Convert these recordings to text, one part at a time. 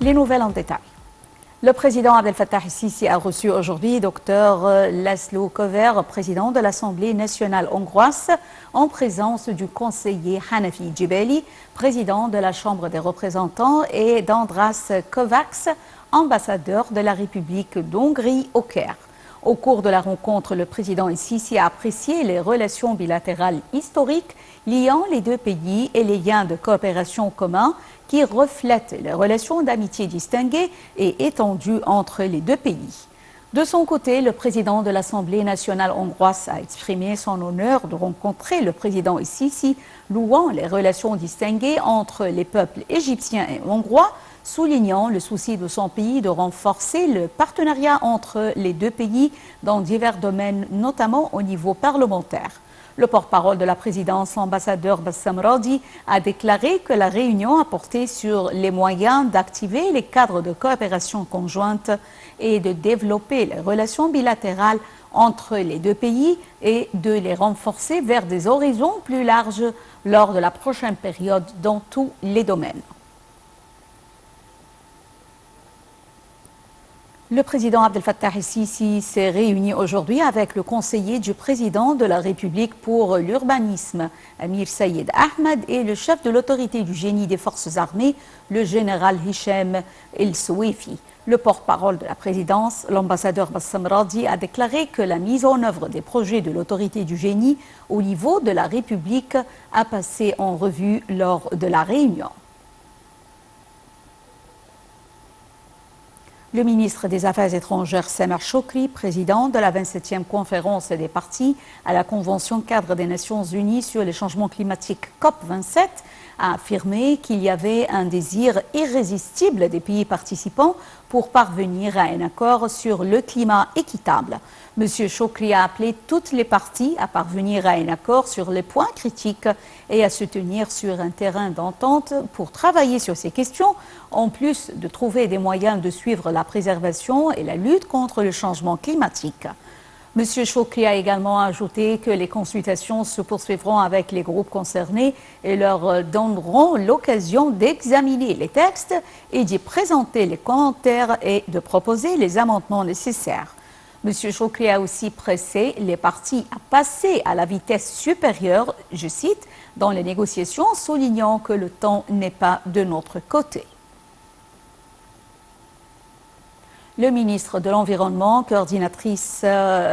Les nouvelles en détail. Le président Abdel Fattah el-Sisi a reçu aujourd'hui Dr Laszlo Kövér, président de l'Assemblée nationale hongroise, en présence du conseiller Hanafi Djibeli, président de la Chambre des représentants, et d'András Kovács, ambassadeur de la République d'Hongrie au Caire. Au cours de la rencontre, le président el-Sisi a apprécié les relations bilatérales historiques liant les deux pays et les liens de coopération communs qui reflètent les relations d'amitié distinguées et étendues entre les deux pays. De son côté, le président de l'Assemblée nationale hongroise a exprimé son honneur de rencontrer le président el-Sisi, louant les relations distinguées entre les peuples égyptiens et hongrois, soulignant le souci de son pays de renforcer le partenariat entre les deux pays dans divers domaines, notamment au niveau parlementaire. Le porte-parole de la présidence, l'ambassadeur Bassam Radi, a déclaré que la réunion a porté sur les moyens d'activer les cadres de coopération conjointe et de développer les relations bilatérales entre les deux pays et de les renforcer vers des horizons plus larges lors de la prochaine période dans tous les domaines. Le président Abdel Fattah el-Sisi s'est réuni aujourd'hui avec le conseiller du président de la République pour l'urbanisme, Amir Sayed Ahmed, et le chef de l'autorité du génie des forces armées, le général Hichem el-Soueifi. Le porte-parole de la présidence, l'ambassadeur Bassam Radi, a déclaré que la mise en œuvre des projets de l'autorité du génie au niveau de la République a passé en revue lors de la réunion. Le ministre des Affaires étrangères, Sameh Shoukry, président de la 27e conférence des parties à la Convention cadre des Nations Unies sur les changements climatiques COP27, a affirmé qu'il y avait un désir irrésistible des pays participants pour parvenir à un accord sur le climat équitable. M. Shoukry a appelé toutes les parties à parvenir à un accord sur les points critiques et à se tenir sur un terrain d'entente pour travailler sur ces questions, en plus de trouver des moyens de suivre la préservation et la lutte contre le changement climatique. M. Shoukry a également ajouté que les consultations se poursuivront avec les groupes concernés et leur donneront l'occasion d'examiner les textes et d'y présenter les commentaires et de proposer les amendements nécessaires. M. Shoukry a aussi pressé les parties à passer à la vitesse supérieure, je cite, dans les négociations, soulignant que le temps n'est pas de notre côté. Le ministre de l'Environnement, coordinatrice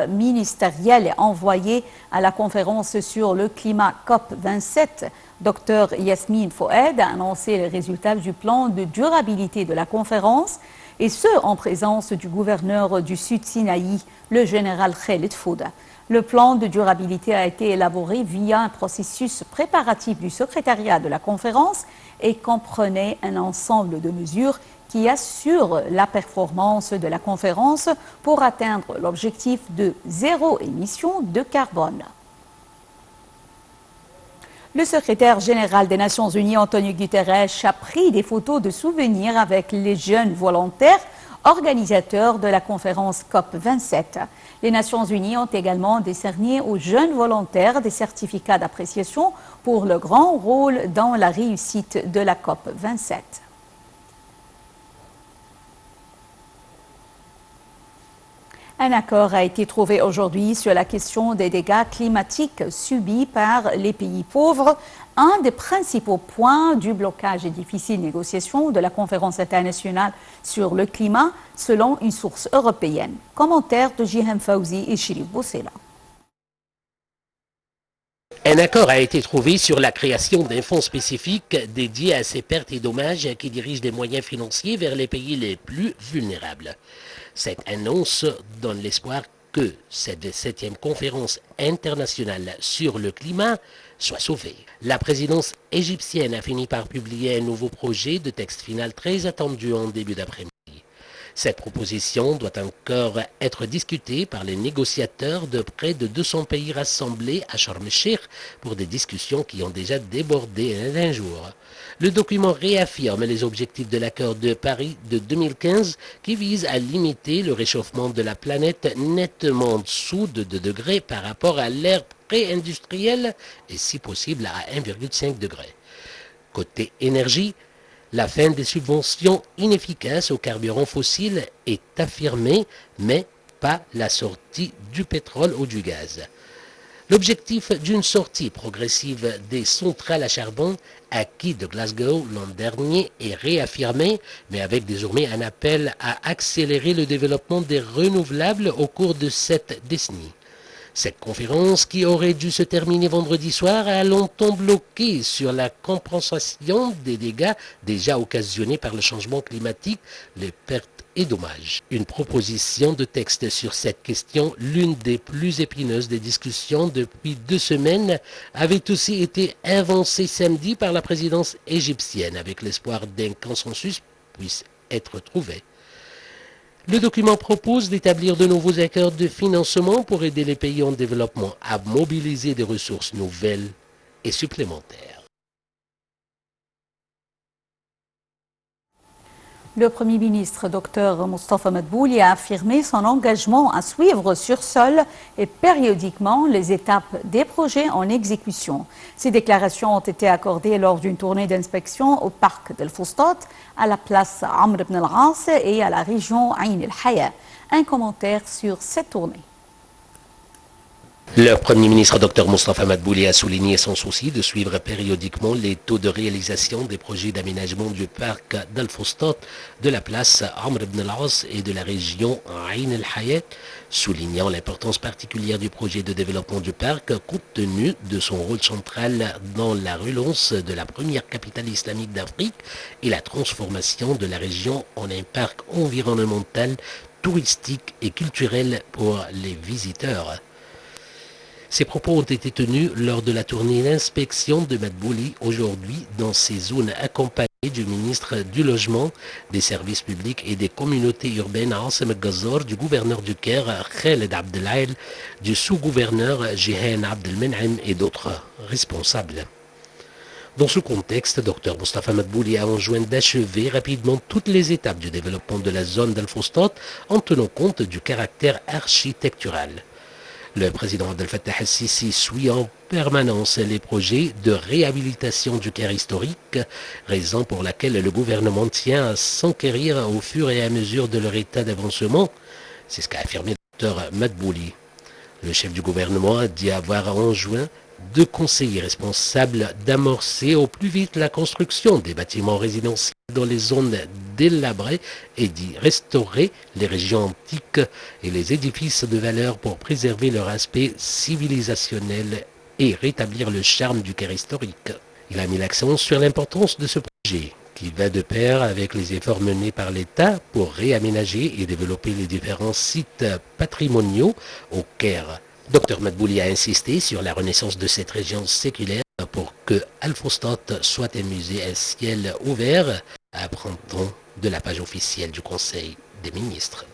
ministérielle et envoyée à la conférence sur le climat COP27, Dr Yasmine Fouad, a annoncé les résultats du plan de durabilité de la conférence, et ce, en présence du gouverneur du Sud Sinaï, le général Khaled Fouda. Le plan de durabilité a été élaboré via un processus préparatif du secrétariat de la conférence et comprenait un ensemble de mesures qui assurent la performance de la conférence pour atteindre l'objectif de zéro émission de carbone. Le secrétaire général des Nations Unies, Antonio Guterres, a pris des photos de souvenirs avec les jeunes volontaires organisateurs de la conférence COP27. Les Nations Unies ont également décerné aux jeunes volontaires des certificats d'appréciation pour le grand rôle dans la réussite de la COP27. Un accord a été trouvé aujourd'hui sur la question des dégâts climatiques subis par les pays pauvres, un des principaux points du blocage et difficile négociation de la conférence internationale sur le climat, selon une source européenne. Commentaire de Jihem Fawzi et Chérif Boussela. Un accord a été trouvé sur la création d'un fonds spécifique dédié à ces pertes et dommages qui dirige des moyens financiers vers les pays les plus vulnérables. Cette annonce donne l'espoir que cette 7e conférence internationale sur le climat soit sauvée. La présidence égyptienne a fini par publier un nouveau projet de texte final très attendu en début d'après-midi. Cette proposition doit encore être discutée par les négociateurs de près de 200 pays rassemblés à Sharm el-Sheikh pour des discussions qui ont déjà débordé d'un jour. Le document réaffirme les objectifs de l'accord de Paris de 2015 qui vise à limiter le réchauffement de la planète nettement en dessous de 2 degrés par rapport à l'ère pré-industrielle et si possible à 1,5 degré. Côté énergie, La fin des subventions inefficaces aux carburants fossiles est affirmée, mais pas la sortie du pétrole ou du gaz. L'objectif d'une sortie progressive des centrales à charbon acquis de Glasgow l'an dernier est réaffirmé, mais avec désormais un appel à accélérer le développement des renouvelables au cours de cette décennie. Cette conférence, qui aurait dû se terminer vendredi soir, a longtemps bloqué sur la compensation des dégâts déjà occasionnés par le changement climatique, les pertes et dommages. Une proposition de texte sur cette question, l'une des plus épineuses des discussions depuis 2 semaines, avait aussi été avancée samedi par la présidence égyptienne avec l'espoir d'un consensus puisse être trouvé. Le document propose d'établir de nouveaux accords de financement pour aider les pays en développement à mobiliser des ressources nouvelles et supplémentaires. Le Premier ministre, Dr Moustapha Madbouli, a affirmé son engagement à suivre sur sol et périodiquement les étapes des projets en exécution. Ces déclarations ont été accordées lors d'une tournée d'inspection au parc d'El Foustat, à la place Amr ibn al-As et à la région Ain el-Haya. Un commentaire sur cette tournée. Le Premier ministre Dr Moustapha Madbouli a souligné son souci de suivre périodiquement les taux de réalisation des projets d'aménagement du parc d'Al Foustat, de la place Amr ibn al-As et de la région Ain el-Hayat, soulignant l'importance particulière du projet de développement du parc compte tenu de son rôle central dans la relance de la première capitale islamique d'Afrique et la transformation de la région en un parc environnemental, touristique et culturel pour les visiteurs. Ces propos ont été tenus lors de la tournée d'inspection de Madbouli aujourd'hui dans ces zones accompagnées du ministre du Logement, des Services publics et des communautés urbaines Asim Ghazor, du gouverneur du Caire Khaled Abdelaïl, du sous-gouverneur Jihan Abdelmen'im et d'autres responsables. Dans ce contexte, Dr Moustapha Madbouli a enjoint d'achever rapidement toutes les étapes du développement de la zone d'Al Foustat en tenant compte du caractère architectural. Le président Abdel Fattah el-Sisi suit en permanence les projets de réhabilitation du Caire historique, raison pour laquelle le gouvernement tient à s'enquérir au fur et à mesure de leur état d'avancement. C'est ce qu'a affirmé le Dr Madbouli. Le chef du gouvernement a dit avoir enjoint 2 conseillers responsables d'amorcer au plus vite la construction des bâtiments résidentiels dans les zones délabrées et d'y restaurer les régions antiques et les édifices de valeur pour préserver leur aspect civilisationnel et rétablir le charme du Caire historique. Il a mis l'accent sur l'importance de ce projet, qui va de pair avec les efforts menés par l'État pour réaménager et développer les différents sites patrimoniaux au Caire. Dr Madbouli a insisté sur la renaissance de cette région séculaire pour que Al Foustat soit un musée à ciel ouvert, apprend-on de la page officielle du Conseil des ministres.